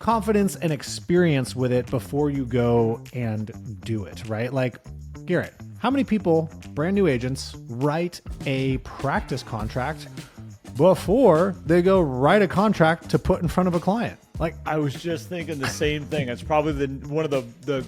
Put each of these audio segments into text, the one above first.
confidence and experience with it before you go and do it, right? Like, Garrett, how many people, brand new agents, write a practice contract before they go write a contract to put in front of a client? Like, I was just thinking the same thing. It's probably one of the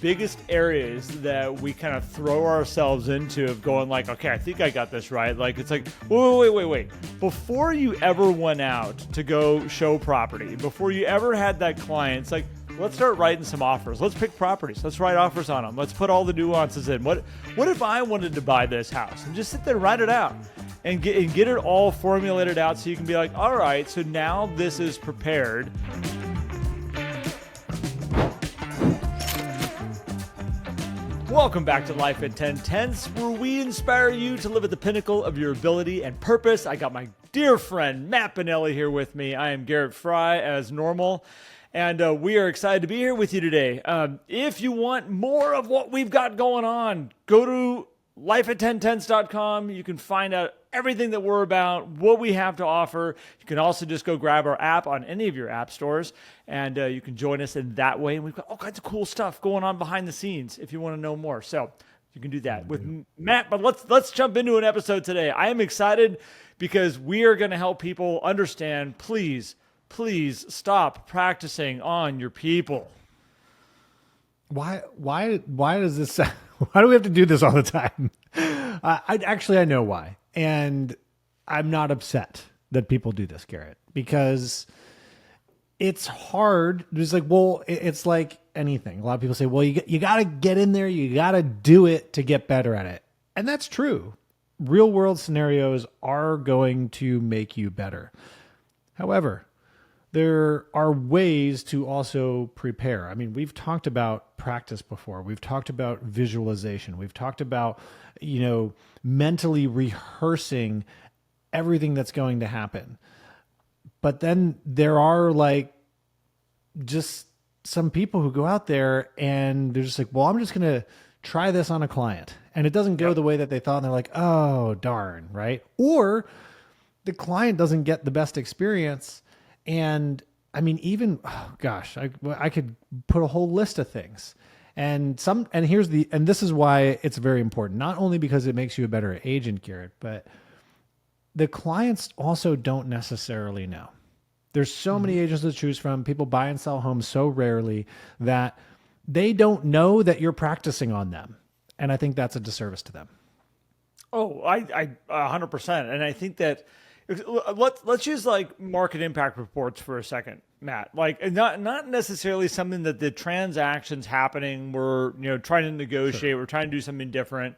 biggest areas that we kind of throw ourselves into of going like, okay, I think I got this right. Like, it's like, wait. Before you ever went out to go show property, before you ever had that client, it's like, let's start writing some offers. Let's pick properties. Let's write offers on them. Let's put all the nuances in. What if I wanted to buy this house? And just sit there and write it out and get it all formulated out so you can be like, all right, so now this is prepared. Welcome back to Life at 10 Tenths, where we inspire you to live at the pinnacle of your ability and purpose. I got my dear friend Matt Bonelli here with me. I am Garrett Frey as normal, and we are excited to be here with you today. If you want more of what we've got going on, go to lifeat10tenths.com. You can find out everything that we're about, what we have to offer. You can also just go grab our app on any of your app stores, and you can join us in that way. And we've got all kinds of cool stuff going on behind the scenes if you want to know more. So you can do that with Matt. But let's jump into an episode today. I am excited because we are going to help people understand. Please stop practicing on your people. why does this, why do we have to do this all the time? I know why. And I'm not upset that people do this, Garrett, because it's hard. It's like, well, it's like anything. A lot of people say, well, you got to get in there. You got to do it to get better at it. And that's true. Real world scenarios are going to make you better. However, there are ways to also prepare. I mean, we've talked about practice before. We've talked about visualization. We've talked about, mentally rehearsing everything that's going to happen. But then there are like just some people who go out there and they're just like, well, I'm just going to try this on a client. And it doesn't go the way that they thought. And they're like, oh, darn, right? Or the client doesn't get the best experience. And I mean, even, oh gosh, I could put a whole list of things. And this is why it's very important, not only because it makes you a better agent, Garrett, but the clients also don't necessarily know. There's so many agents to choose from. People buy and sell homes so rarely that they don't know that you're practicing on them. And I think that's a disservice to them. Oh, I 100%. And I think that let's use like market impact reports for a second, Matt. Like not necessarily something that the transactions happening, we're trying to negotiate, sure. We're trying to do something different,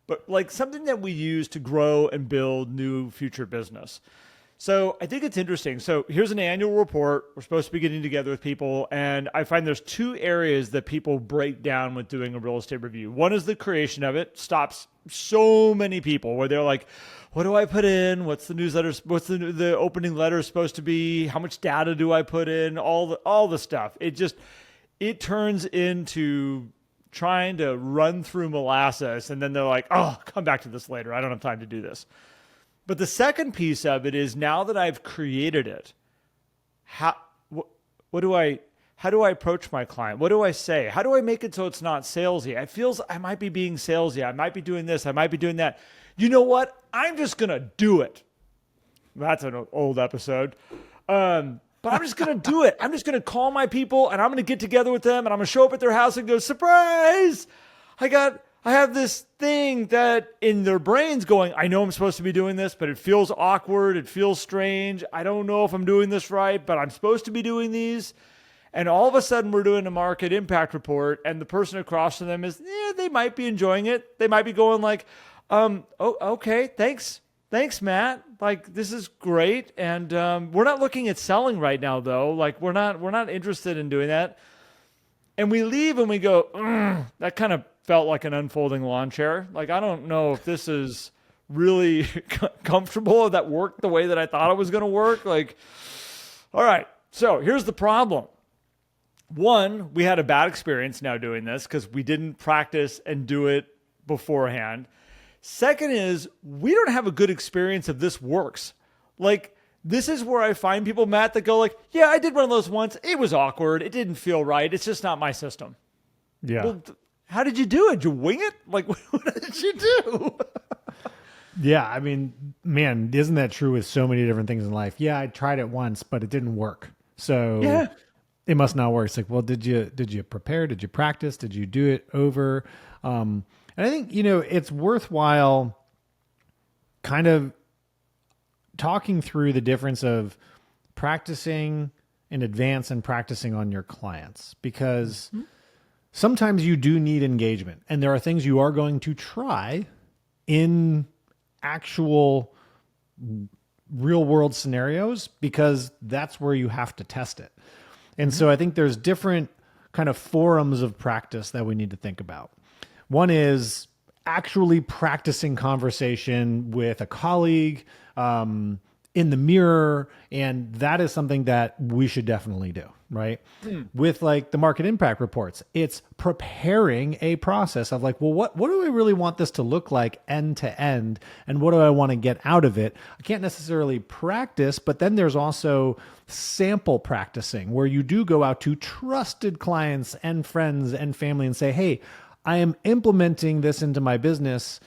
but like something that we use to grow and build new future business. So I think it's interesting. So here's an annual report. We're supposed to be getting together with people, and I find there's two areas that people break down with doing a real estate review. One is the creation of it. Stops so many people where they're like, what do I put in? What's the newsletter? What's the opening letter supposed to be? How much data do I put in? All the stuff. It turns into trying to run through molasses, and then they're like, oh, I'll come back to this later. I don't have time to do this. But the second piece of it is, now that I've created it, how do I approach my client? What do I say? How do I make it so it's not salesy? It feels I might be being salesy. I might be doing this. I might be doing that. You know what? I'm just going to do it. That's an old episode. But I'm just going to do it. I'm just going to call my people, and I'm going to get together with them, and I'm going to show up at their house and go, surprise! I have this thing that in their brains going, I know I'm supposed to be doing this, but it feels awkward. It feels strange. I don't know if I'm doing this right, but I'm supposed to be doing these. And all of a sudden we're doing a market impact report, and the person across from them is, they might be enjoying it. They might be going like, okay, thanks, Matt. Like, this is great. And we're not looking at selling right now, though. Like, we're not interested in doing that. And we leave and we go, that kind of felt like an unfolding lawn chair. Like, I don't know if this is really comfortable, that worked the way that I thought it was going to work. Like, all right, so here's the problem. One, we had a bad experience now doing this because we didn't practice and do it beforehand. Second is, we don't have a good experience of this works. Like, this is where I find people, Matt, that go like, yeah, I did one of those once. It was awkward. It didn't feel right. It's just not my system. Yeah. Well, how did you do it? Did you wing it? Like, what did you do? Yeah. I mean, man, isn't that true with so many different things in life? Yeah. I tried it once, but it didn't work. So Yeah. it must not work. It's like, well, did you prepare? Did you practice? Did you do it over? And I think, it's worthwhile kind of talking through the difference of practicing in advance and practicing on your clients, because sometimes you do need engagement, and there are things you are going to try in actual real world scenarios, because that's where you have to test it. And so I think there's different kind of forums of practice that we need to think about. One is actually practicing conversation with a colleague, in the mirror. And that is something that we should definitely do, right? With like the market impact reports, it's preparing a process of like, well, what do I really want this to look like end to end? And what do I want to get out of it? I can't necessarily practice, but then there's also sample practicing, where you do go out to trusted clients and friends and family and say, hey, I am implementing this into my business.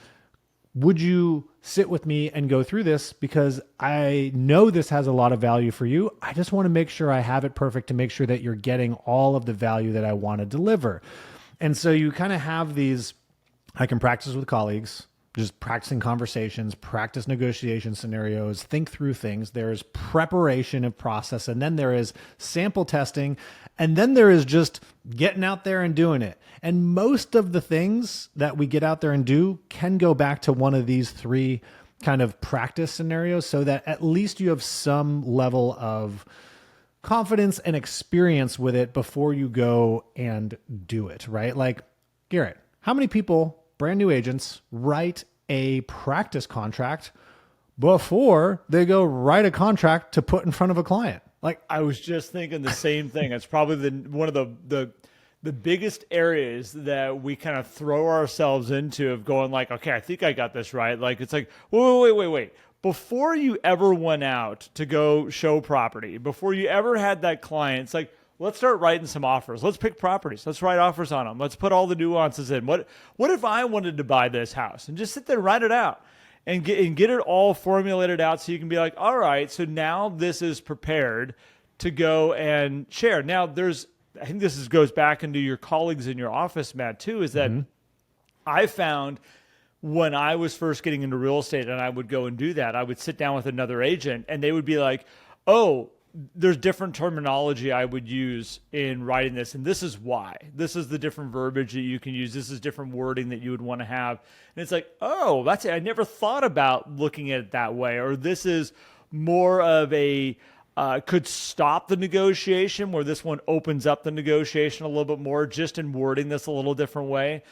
Would you sit with me and go through this? Because I know this has a lot of value for you. I just want to make sure I have it perfect to make sure that you're getting all of the value that I want to deliver. And so you kind of have these, I can practice with colleagues, just practicing conversations, practice negotiation scenarios, think through things. There's preparation of process, and then there is sample testing, and then there is just getting out there and doing it. And most of the things that we get out there and do can go back to one of these three kind of practice scenarios, so that at least you have some level of confidence and experience with it before you go and do it, right? Like, Garrett, how many people, brand new agents, write a practice contract before they go write a contract to put in front of a client? Like, I was just thinking the same thing. It's probably one of the biggest areas that we kind of throw ourselves into, of going like, okay, I think I got this right. Like, it's like, wait. Before you ever went out to go show property, before you ever had that client, it's like, let's start writing some offers. Let's pick properties. Let's write offers on them. Let's put all the nuances in. What if I wanted to buy this house? And just sit there and write it out and get it all formulated out, so you can be like, all right, so now this is prepared to go and share. Now I think this goes back into your colleagues in your office, Matt, too, is that I found when I was first getting into real estate and I would go and do that, I would sit down with another agent and they would be like, oh, there's different terminology I would use in writing this. And this is why. This is the different verbiage that you can use. This is different wording that you would want to have. And it's like, oh, that's it. I never thought about looking at it that way. Or this is more of a could stop the negotiation, where this one opens up the negotiation a little bit more, just in wording this a little different way.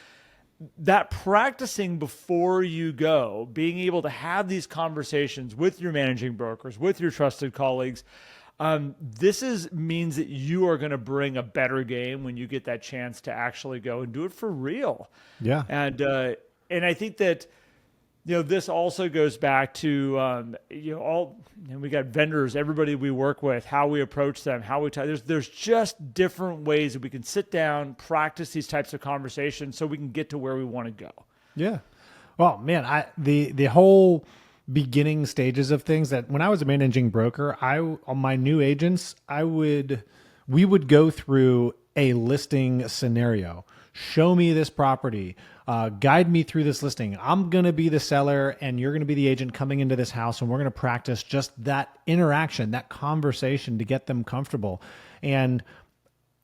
That practicing before you go, being able to have these conversations with your managing brokers, with your trusted colleagues, means that you are going to bring a better game when you get that chance to actually go and do it for real. yeah. And I think that, this also goes back to, we got vendors, everybody we work with, how we approach them, how we there's just different ways that we can sit down, practice these types of conversations so we can get to where we want to go. Yeah. Well, man, the whole beginning stages of things, that when I was a managing broker, on my new agents, we would go through a listing scenario. Show me this property. Guide me through this listing. I'm going to be the seller and you're going to be the agent coming into this house, and we're going to practice just that interaction, that conversation, to get them comfortable. And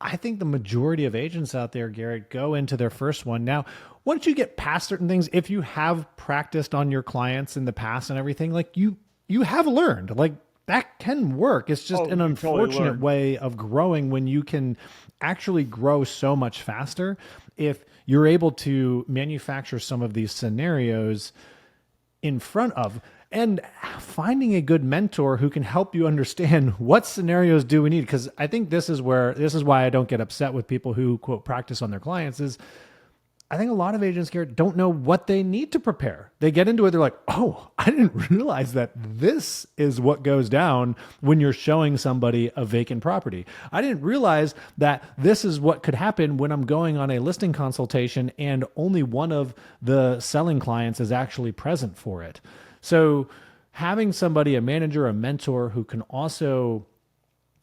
I think the majority of agents out there, Garrett, go into their first one. Now, once you get past certain things, if you have practiced on your clients in the past and everything, like you have learned, like that can work. It's just an unfortunate way of growing, when you can actually grow so much faster if you're able to manufacture some of these scenarios in front of, and finding a good mentor who can help you understand what scenarios do we need. Because I think this is why I don't get upset with people who, quote, practice on their clients, is I think a lot of agents, Garrett, don't know what they need to prepare. They get into it. They're like, oh, I didn't realize that this is what goes down when you're showing somebody a vacant property. I didn't realize that this is what could happen when I'm going on a listing consultation and only one of the selling clients is actually present for it. So having somebody, a manager, a mentor who can also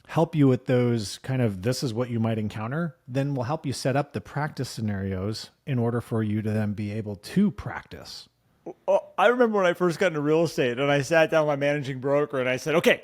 help you with those kind of, this is what you might encounter, then will help you set up the practice scenarios in order for you to then be able to practice. I remember when I first got into real estate and I sat down with my managing broker and I said, okay,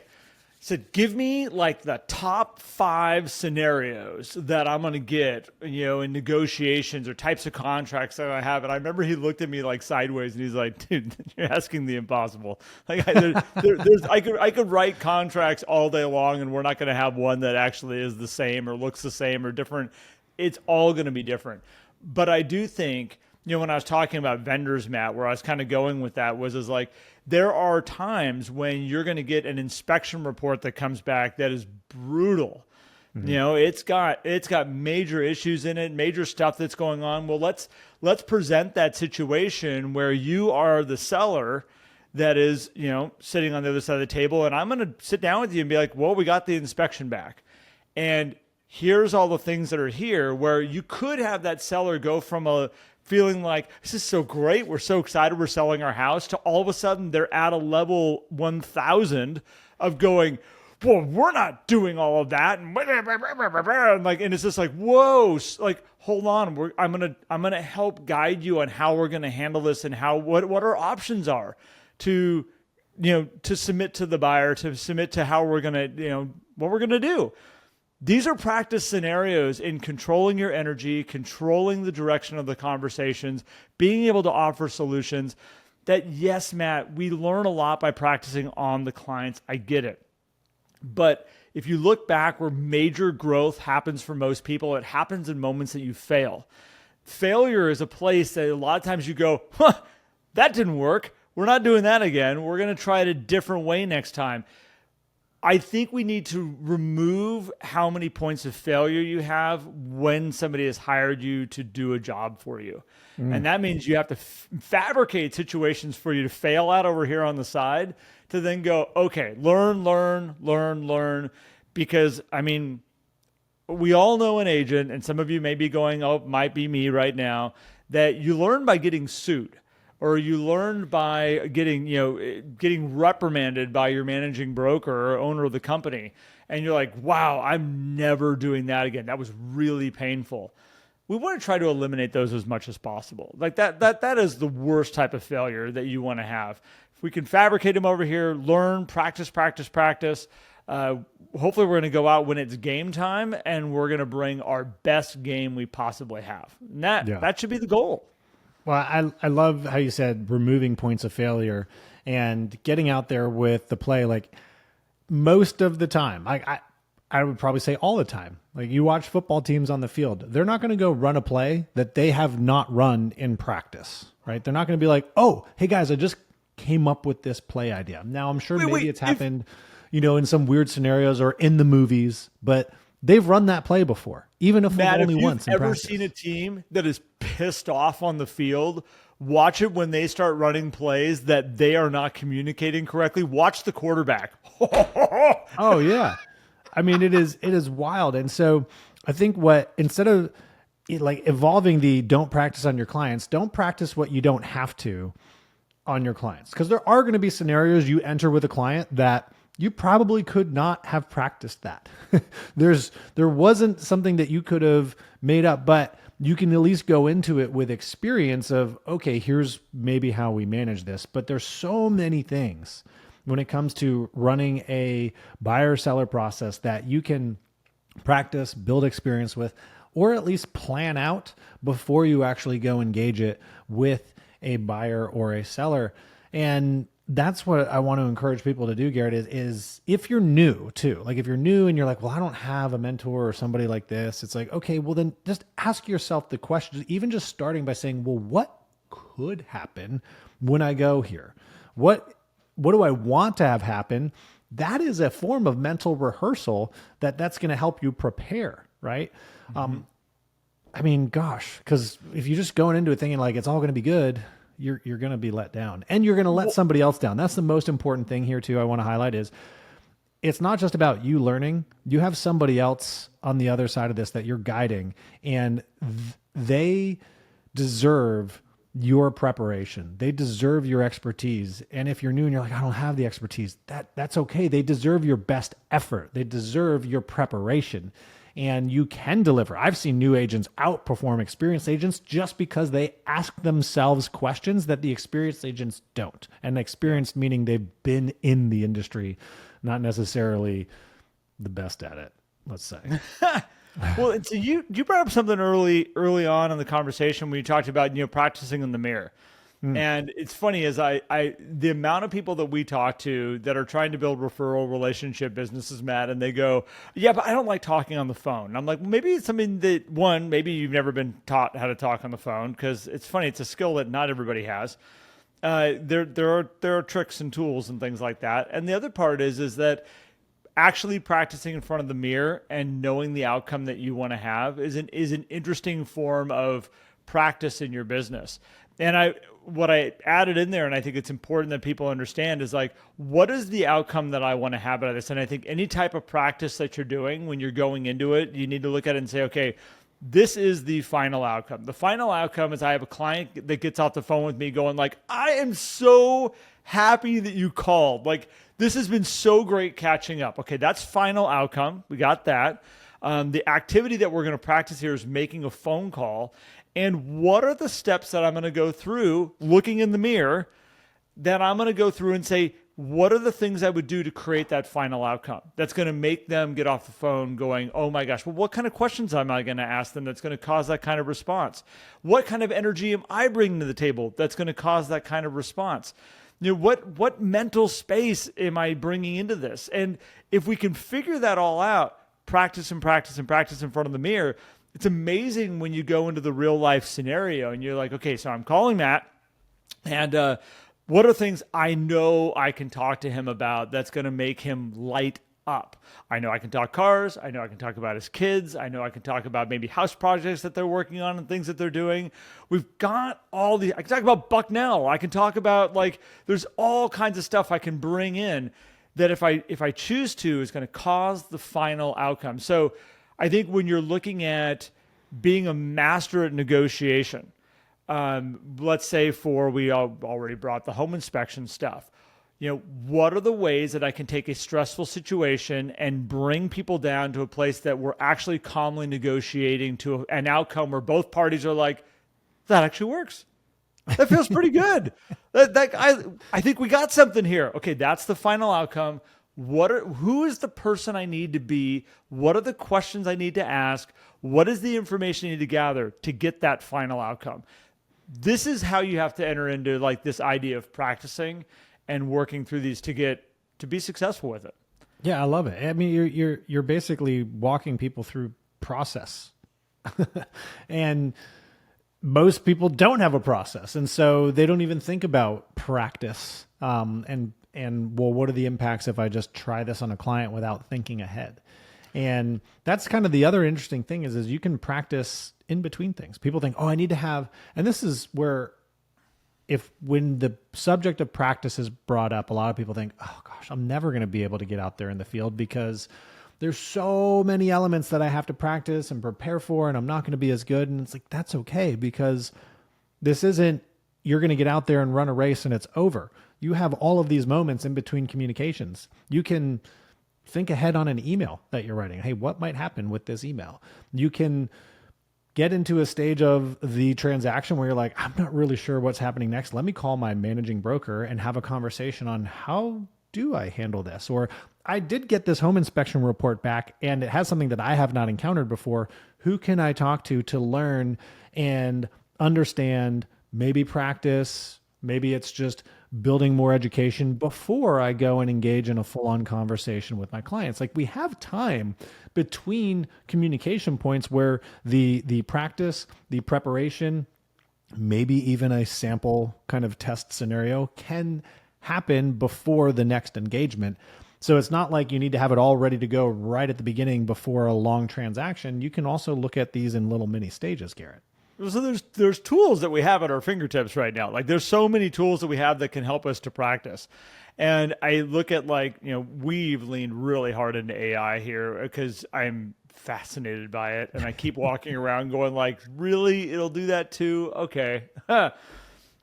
give me like the top 5 scenarios that I'm going to get, in negotiations or types of contracts that I have. And I remember he looked at me like sideways and he's like, dude, you're asking the impossible. Like I could write contracts all day long and we're not going to have one that actually is the same or looks the same or different. It's all going to be different. But I do think, when I was talking about vendors, Matt, where I was kind of going with that was like, there are times when you're going to get an inspection report that comes back that is brutal. Mm-hmm. It's got major issues in it, major stuff that's going on. Well, let's present that situation where you are the seller that is, sitting on the other side of the table, and I'm going to sit down with you and be like, well, we got the inspection back. And here's all the things that are here, where you could have that seller go from a feeling like, this is so great, we're so excited, we're selling our house, to all of a sudden they're at a level 1000 of going, well, we're not doing all of that, and and it's just like, whoa, like, hold on, I'm gonna help guide you on how we're gonna handle this and what our options are to submit to the buyer, to submit to how we're gonna what we're gonna do. These are practice scenarios in controlling your energy, controlling the direction of the conversations, being able to offer solutions that, yes, Matt, we learn a lot by practicing on the clients. I get it. But if you look back where major growth happens for most people, it happens in moments that you fail. Failure is a place that a lot of times you go, that didn't work. We're not doing that again. We're going to try it a different way next time. I think we need to remove how many points of failure you have when somebody has hired you to do a job for you. And that means you have to fabricate situations for you to fail at over here on the side to then go, okay, learn. Because, we all know an agent, and some of you may be going, oh, it might be me right now, that you learn by getting sued. Or you learn by getting reprimanded by your managing broker or owner of the company. And you're like, wow, I'm never doing that again. That was really painful. We want to try to eliminate those as much as possible. Like that is the worst type of failure that you want to have. If we can fabricate them over here, learn, practice. Hopefully we're going to go out when it's game time and we're going to bring our best game we possibly have. And that should be the goal. Well, I love how you said removing points of failure and getting out there with the play. Like most of the time, I would probably say all the time, like you watch football teams on the field, they're not going to go run a play that they have not run in practice, right? They're not going to be like, oh, hey guys, I just came up with this play idea. Now I'm sure maybe it's happened, in some weird scenarios or in the movies, but they've run that play before, even if Matt, only once in practice. If you've ever seen a team that is pissed off on the field, watch it when they start running plays that they are not communicating correctly. Watch the quarterback. Oh yeah. It is wild. And so I think instead of like evolving the don't practice on your clients, don't practice what you don't have to on your clients. Because there are going to be scenarios you enter with a client that you probably could not have practiced that. There wasn't something that you could have made up, but you can at least go into it with experience of, okay, here's maybe how we manage this. But there's so many things when it comes to running a buyer seller process that you can practice, build experience with, or at least plan out before you actually go engage it with a buyer or a seller. And that's what I want to encourage people to do, Garrett, is if you're new too, like if you're new and you're like, well, I don't have a mentor or somebody like this, it's like, okay, well then just ask yourself the question, even just starting by saying, well, what could happen when I go here? What do I want to have happen? That is a form of mental rehearsal that's going to help you prepare, right? Mm-hmm. I mean, gosh, because if you're just going into it thinking like it's all going to be good, you're going to be let down, and you're going to let somebody else down. That's the most important thing here too. I want to highlight is it's not just about you learning. You have somebody else on the other side of this that you're guiding, and they deserve your preparation. They deserve your expertise. And if you're new and you're like, I don't have the expertise, that's okay. They deserve your best effort. They deserve your preparation. And you can deliver. I've seen new agents outperform experienced agents just because they ask themselves questions that the experienced agents don't. And experienced meaning they've been in the industry, not necessarily the best at it, let's say. Well, so you brought up something early on in the conversation when you talked about practicing in the mirror. And it's funny is the amount of people that we talk to that are trying to build referral relationship businesses, Matt, and they go, yeah, but I don't like talking on the phone. And I'm like, well, maybe it's something that maybe you've never been taught how to talk on the phone, because it's funny, it's a skill that not everybody has. There are tricks and tools and things like that. And the other part is that actually practicing in front of the mirror and knowing the outcome that you want to have is an interesting form of practice in your business. And what I added in there, and I think it's important that people understand, is like, what is the outcome that I want to have out of this? And I think any type of practice that you're doing when you're going into it, you need to look at it and say, okay, this is the final outcome. The final outcome is I have a client that gets off the phone with me going like, I am so happy that you called. Like, this has been so great catching up. Okay, that's final outcome. We got that. The activity that we're going to practice here is making a phone call. And what are the steps that I'm going to go through looking in the mirror that I'm going to go through and say, what are the things I would do to create that final outcome that's going to make them get off the phone going, oh my gosh, well, what kind of questions am I going to ask them that's going to cause that kind of response? What kind of energy am I bringing to the table that's going to cause that kind of response? What mental space am I bringing into this? And if we can figure that all out, practice and practice and practice in front of the mirror, it's amazing when you go into the real life scenario and you're like, okay, so I'm calling Matt, and what are things I know I can talk to him about that's going to make him light up? I know I can talk cars. I know I can talk about his kids. I know I can talk about maybe house projects that they're working on and things that they're doing. We've got all these. I can talk about Bucknell. I can talk about, like, there's all kinds of stuff I can bring in that if I choose to is going to cause the final outcome. So I think when you're looking at being a master at negotiation, let's say we already brought the home inspection stuff. What are the ways that I can take a stressful situation and bring people down to a place that we're actually calmly negotiating to an outcome where both parties are like, that actually works. That feels pretty good. I think we got something here. Okay, that's the final outcome. Who is the person I need to be? What are the questions I need to ask? What is the information I need to gather to get that final outcome? This is how you have to enter into like this idea of practicing and working through these to be successful with it. Yeah, I love it. I mean, you're basically walking people through process. And most people don't have a process, and so they don't even think about practice. And well, what are the impacts if I just try this on a client without thinking ahead? And that's kind of the other interesting thing is you can practice in between things. People think, oh, I need to have, and this is where when the subject of practice is brought up, a lot of people think, oh gosh, I'm never going to be able to get out there in the field because there's so many elements that I have to practice and prepare for, and I'm not going to be as good. And it's like, that's okay, because this isn't, you're going to get out there and run a race and it's over. You have all of these moments in between communications. You can think ahead on an email that you're writing. Hey, what might happen with this email? You can get into a stage of the transaction where you're like, I'm not really sure what's happening next. Let me call my managing broker and have a conversation on how do I handle this? Or I did get this home inspection report back and it has something that I have not encountered before. Who can I talk to learn and understand, maybe practice, maybe it's just building more education before I go and engage in a full-on conversation with my clients. Like, we have time between communication points where the practice, the preparation, maybe even a sample kind of test scenario can happen before the next engagement. So it's not like you need to have it all ready to go right at the beginning before a long transaction. You can also look at these in little mini stages, Garrett. So there's tools that we have at our fingertips right now. Like there's so many tools that we have that can help us to practice. And I look at we've leaned really hard into AI here because I'm fascinated by it. And I keep walking around going like, really, it'll do that too? Okay.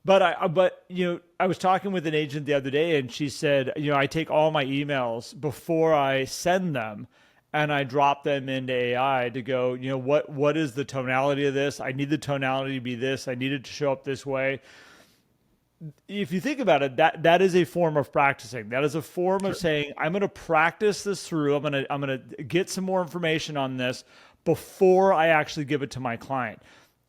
But I was talking with an agent the other day and she said, I take all my emails before I send them and I drop them into AI to go, what is the tonality of this? I need the tonality to be this. I need it to show up this way. If you think about it, that is a form of practicing. That is a form of saying, I'm going to practice this through. I'm going to get some more information on this before I actually give it to my client.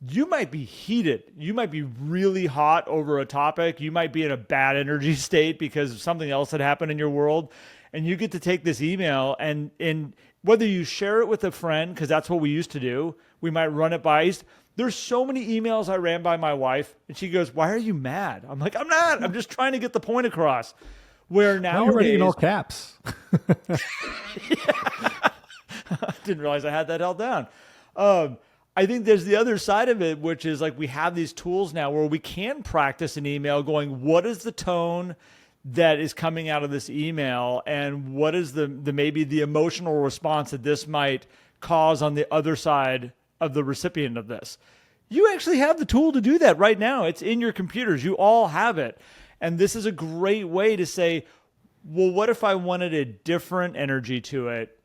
You might be heated. You might be really hot over a topic. You might be in a bad energy state because something else had happened in your world. And you get to take this email and whether you share it with a friend, because that's what we used to do, we might run it by. There's so many emails I ran by my wife and she goes, why are you mad? I'm like, I'm not. I'm just trying to get the point across. Where now you're writing in all caps. Didn't realize I had that held down. I think there's the other side of it, which is like we have these tools now where we can practice an email going, what is the tone that is coming out of this email and what is the maybe the emotional response that this might cause on the other side of the recipient of this. You actually have the tool to do that right now. It's in your computers. You all have it. And this is a great way to say, well, what if I wanted a different energy to it?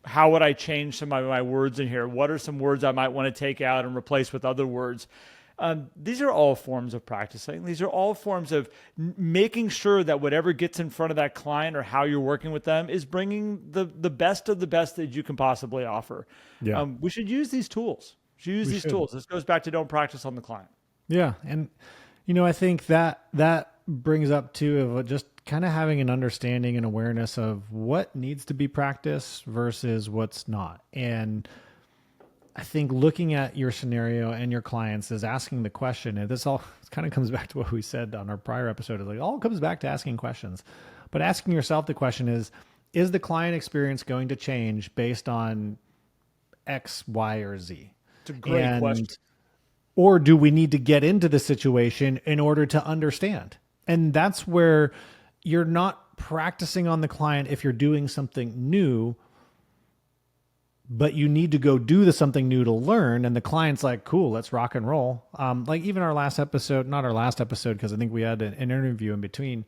How would I change some of my words in here? What are some words I might want to take out and replace with other words? These are all forms of practicing. These are all forms of making sure that whatever gets in front of that client or how you're working with them is bringing the best of the best that you can possibly offer. Yeah. We should use these tools. Tools. This goes back to don't practice on the client. Yeah. And, I think that brings up too of just kind of having an understanding and awareness of what needs to be practiced versus what's not. And I think looking at your scenario and your clients is asking the question, and this kind of comes back to what we said on our prior episode. It all comes back to asking questions, but asking yourself the question is the client experience going to change based on X, Y, or Z? It's a great question. Or do we need to get into the situation in order to understand? And that's where you're not practicing on the client if you're doing something new, but you need to go do something new to learn. And the client's like, cool, let's rock and roll. Like even our last episode, not our last episode, because I think we had an interview in between.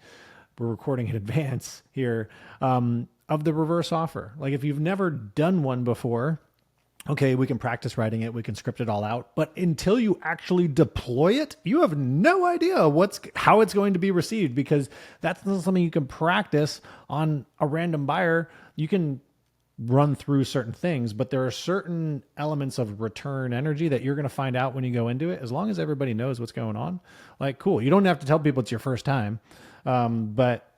We're recording in advance here of the reverse offer. Like if you've never done one before, okay, we can practice writing it. We can script it all out. But until you actually deploy it, you have no idea how it's going to be received, because that's not something you can practice on a random buyer. You can run through certain things, but there are certain elements of return energy that you're going to find out when you go into it, as long as everybody knows what's going on. Like, cool. You don't have to tell people it's your first time. But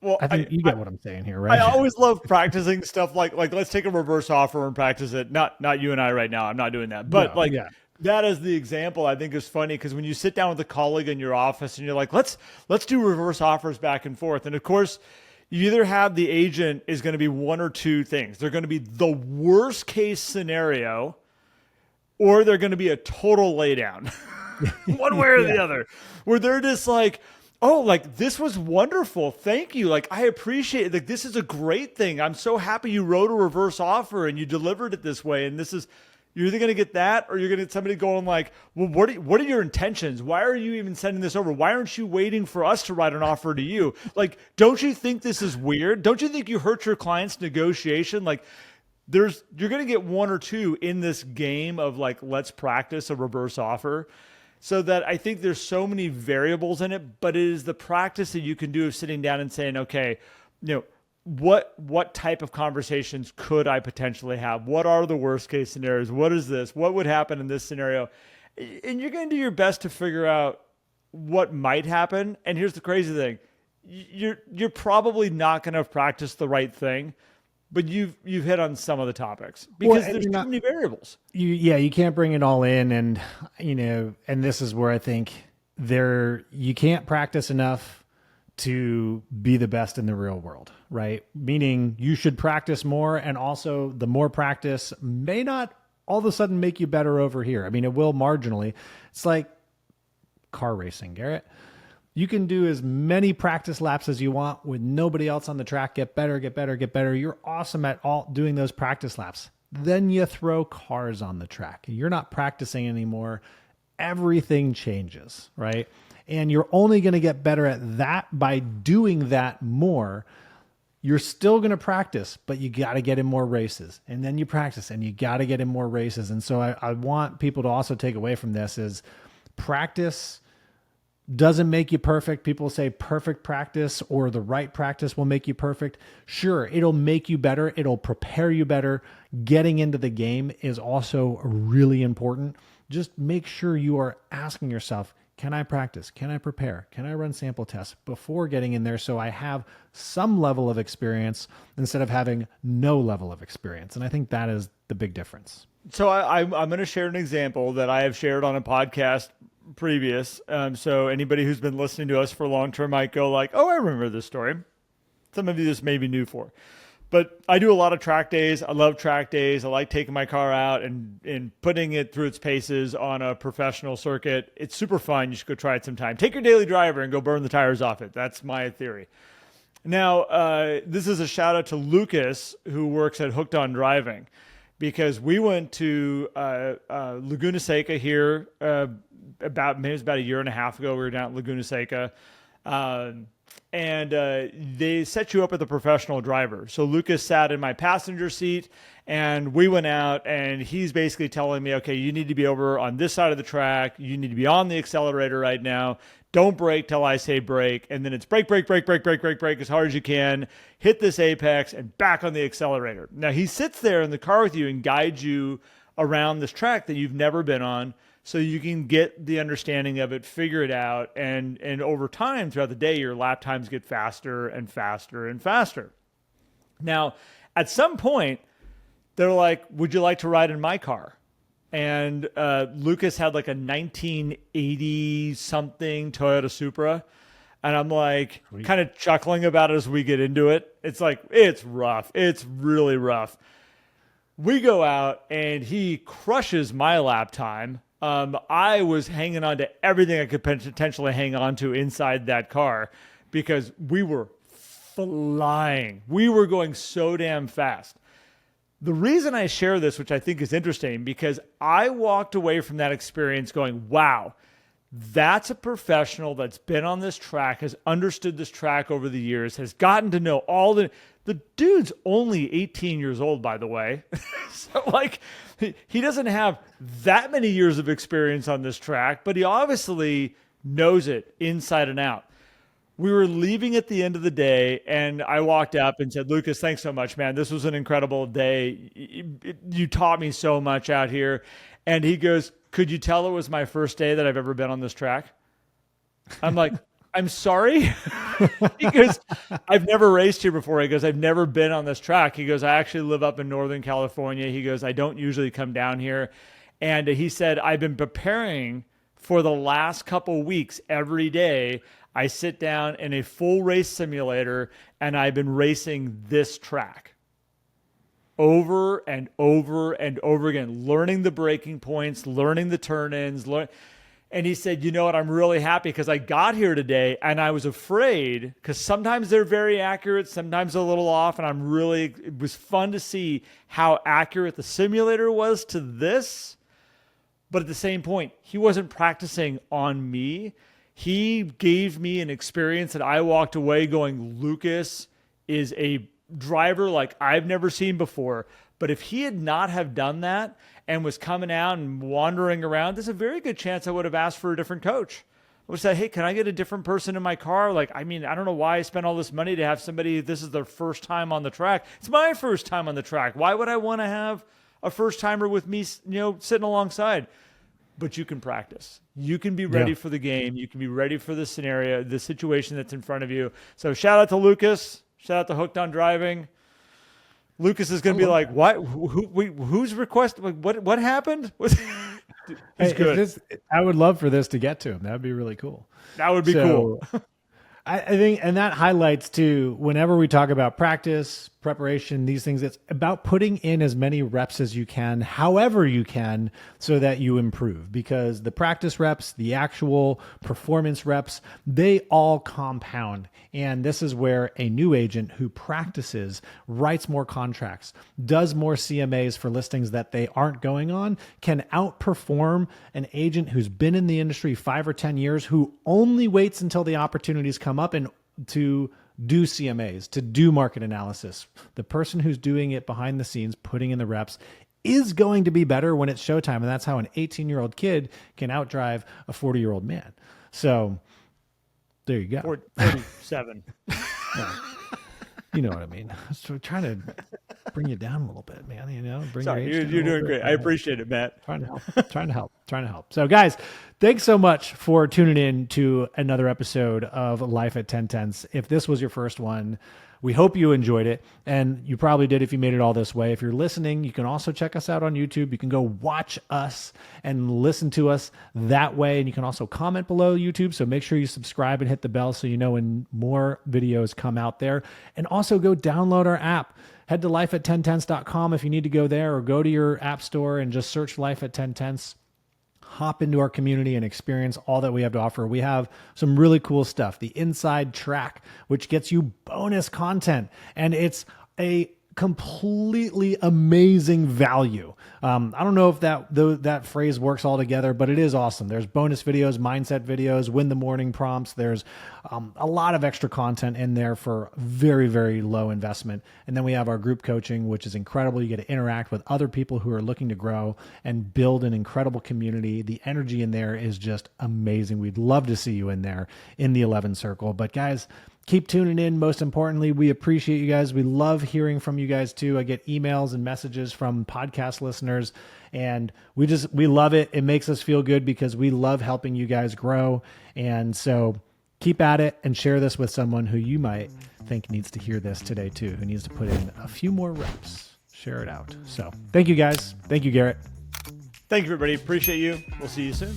well, I think you get what I'm saying here, right? I always love practicing stuff like let's take a reverse offer and practice it. Not you and I right now. I'm not doing that. But that is the example I think is funny, because when you sit down with a colleague in your office and you're like, let's do reverse offers back and forth. And of course, you either have the agent is going to be one or two things. They're going to be the worst case scenario, or they're going to be a total laydown, one way or the other, where they're just like, oh, like this was wonderful. Thank you. Like, I appreciate it. Like, this is a great thing. I'm so happy you wrote a reverse offer and you delivered it this way. And you're either going to get that, or you're going to get somebody going like, well, what are your intentions? Why are you even sending this over? Why aren't you waiting for us to write an offer to you? Like, don't you think this is weird? Don't you think you hurt your client's negotiation? Like, you're going to get one or two in this game of like, let's practice a reverse offer. So that I think there's so many variables in it, but it is the practice that you can do of sitting down and saying, okay, what type of conversations could I potentially have? What are the worst case scenarios? What is this? What would happen in this scenario? And you're going to do your best to figure out what might happen. And here's the crazy thing. You're probably not going to have practiced the right thing, but you've hit on some of the topics, because there's too many variables. You can't bring it all in. And, and this is where I think you can't practice enough to be the best in the real world, right? Meaning you should practice more, and also the more practice may not all of a sudden make you better over here. I mean, it will marginally. It's like car racing, Garrett. You can do as many practice laps as you want with nobody else on the track. Get better, get better, get better. You're awesome at all doing those practice laps. Then you throw cars on the track. You're not practicing anymore. Everything changes, right? And you're only going to get better at that by doing that more. You're still going to practice, but you got to get in more races. And then you practice and you got to get in more races. And so I want people to also take away from this is practice doesn't make you perfect. People say perfect practice or the right practice will make you perfect. Sure, it'll make you better. It'll prepare you better. Getting into the game is also really important. Just make sure you are asking yourself, can I practice? Can I prepare? Can I run sample tests before getting in there so I have some level of experience instead of having no level of experience? And I think that is the big difference. So I'm going to share an example that I have shared on a podcast previous. So anybody who's been listening to us for long term might go like, oh, I remember this story. Some of you this may be new for. But I do a lot of track days. I love track days. I like taking my car out and putting it through its paces on a professional circuit. It's super fun. You should go try it sometime. Take your daily driver and go burn the tires off it. That's my theory. Now, this is a shout out to Lucas, who works at Hooked on Driving, because we went to Laguna Seca here maybe it was about a year and a half ago. We were down at Laguna Seca. And they set you up with a professional driver. So Lucas sat in my passenger seat, and we went out, and he's basically telling me, okay, you need to be over on this side of the track. You need to be on the accelerator right now. Don't brake till I say brake. And then it's brake, brake, brake, brake, brake, brake, brake as hard as you can. Hit this apex and back on the accelerator. Now he sits there in the car with you and guides you around this track that you've never been on, so you can get the understanding of it, figure it out, and over time, throughout the day, your lap times get faster and faster and faster. Now, at some point, they're like, would you like to ride in my car? And Lucas had like a 1980-something Toyota Supra. And I'm like, kind of chuckling about it as we get into it. It's like, it's rough. It's really rough. We go out, and he crushes my lap time. I was hanging on to everything I could potentially hang on to inside that car because we were flying. We were going so damn fast. The reason I share this, which I think is interesting, because I walked away from that experience going, wow, that's a professional that's been on this track, has understood this track over the years, has gotten to know all the dude's only 18 years old, by the way. So like, he doesn't have that many years of experience on this track, but he obviously knows it inside and out. We were leaving at the end of the day, and I walked up and said, Lucas, thanks so much, man. This was an incredible day. You taught me so much out here. And he goes, could you tell it was my first day that I've ever been on this track? I'm like, I'm sorry. He goes, I've never raced here before. He goes, I've never been on this track. He goes, I actually live up in Northern California. He goes, I don't usually come down here. And he said, I've been preparing for the last couple weeks every day. I sit down in a full race simulator, and I've been racing this track over and over and over again, learning the braking points, learning the turn-ins, and he said, you know what, I'm really happy because I got here today and I was afraid because sometimes they're very accurate, sometimes a little off. And it was fun to see how accurate the simulator was to this. But at the same point, he wasn't practicing on me. He gave me an experience that I walked away going, Lucas is a driver like I've never seen before. But if he had not have done that and was coming out and wandering around, there's a very good chance I would have asked for a different coach. I would say, hey, can I get a different person in my car? Like, I mean, I don't know why I spent all this money to have somebody, this is their first time on the track. It's my first time on the track. Why would I want to have a first timer with me, sitting alongside? But you can practice. You can be ready for the game. You can be ready for the scenario, the situation that's in front of you. So shout out to Lucas. Shout out to Hooked on Driving. Lucas is going to be like, what? Who's request? What happened? He's good. I would love for this to get to him. That would be really cool. That would be cool. I think, and that highlights too, whenever we talk about practice, preparation, these things, it's about putting in as many reps as you can, however you can, so that you improve. Because the practice reps, the actual performance reps, they all compound. And this is where a new agent who practices, writes more contracts, does more CMAs for listings that they aren't going on, can outperform an agent who's been in the industry 5 or 10 years, who only waits until the opportunities come up and to do CMAs, to do market analysis. The person who's doing it behind the scenes, putting in the reps, is going to be better when it's showtime. And that's how an 18-year-old kid can outdrive a 40-year-old man. So there you go. 47. You know what I mean? So trying to bring you down a little bit, man. You know, Sorry, you're doing great. I appreciate it, Matt. Trying to help. So guys, thanks so much for tuning in to another episode of Life at 10 Tenths. If this was your first one, we hope you enjoyed it, and you probably did if you made it all this way. If you're listening, you can also check us out on YouTube. You can go watch us and listen to us that way, and you can also comment below YouTube, so make sure you subscribe and hit the bell so you know when more videos come out there. And also go download our app. Head to lifeat10tenths.com if you need to go there, or go to your app store and just search Life at 10 Tenths. Hop into our community and experience all that we have to offer. We have some really cool stuff. The Inside Track, which gets you bonus content, and it's a completely amazing value. I don't know if that phrase works all together, but it is awesome. There's bonus videos, mindset videos, win the morning prompts. There's a lot of extra content in there for very, very low investment. And then we have our group coaching, which is incredible. You get to interact with other people who are looking to grow and build an incredible community. The energy in there is just amazing. We'd love to see you in there in the 11 circle. But guys, keep tuning in. Most importantly, we appreciate you guys. We love hearing from you guys too. I get emails and messages from podcast listeners, and we love it. It makes us feel good because we love helping you guys grow. And so keep at it and share this with someone who you might think needs to hear this today too, who needs to put in a few more reps. Share it out. So thank you guys. Thank you, Garrett. Thank you, everybody. Appreciate you. We'll see you soon.